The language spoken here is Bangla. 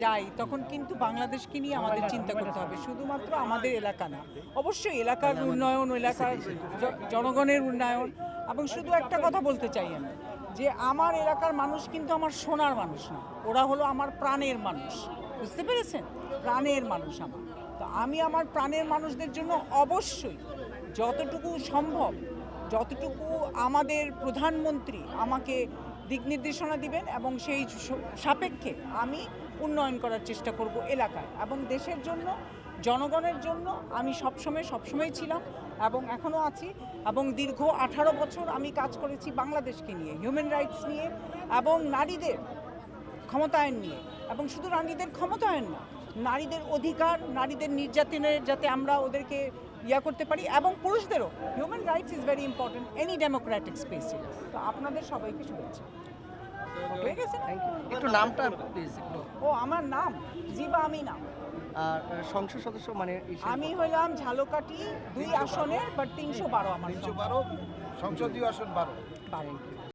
যাই তখন কিন্তু বাংলাদেশকে নিয়ে আমাদের চিন্তা করতে হবে, শুধুমাত্র আমাদের এলাকা না। অবশ্যই এলাকার উন্নয়ন, এলাকার জনগণের উন্নয়ন। এবং শুধু একটা কথা বলতে চাই আমি, যে আমার এলাকার মানুষ কিন্তু আমার সোনার মানুষ না, ওরা হলো আমার প্রাণের মানুষ। বুঝতে পেরেছেন? প্রাণের মানুষ আমার। তো আমি আমার প্রাণের মানুষদের জন্য অবশ্যই যতটুকু সম্ভব, যতটুকু আমাদের প্রধানমন্ত্রী আমাকে দিক নির্দেশনা দিবেন এবং সেই সাপেক্ষে আমি উন্নয়ন করার চেষ্টা করব এলাকায় এবং দেশের জন্য, জনগণের জন্য। আমি সবসময় ছিলাম এবং এখনও আছি। এবং দীর্ঘ 18 বছর আমি কাজ করেছি বাংলাদেশকে নিয়ে, হিউম্যান রাইটস নিয়ে এবং নারীদের ক্ষমতায়ন নিয়ে। এবং শুধু নারীদের ক্ষমতায়ন না, নারীদের অধিকার, নারীদের নির্যাতনের যাতে আমরা ওদেরকে করতে পারি, এবং পুরুষদেরও। Human rights is very important any democratic স্পেসে। তো আপনাদের সবাইকে শুভেচ্ছা। হয়ে গেছে? একটু নামটা প্লিজ একটু। ও, আমার নাম জিবা আমিনা। আর সংসদ সদস্য মানে আমি হইলাম ঝালকাঠি 2 আসনের, বাট 312 আমার 312 সংসদীয় আসন 12।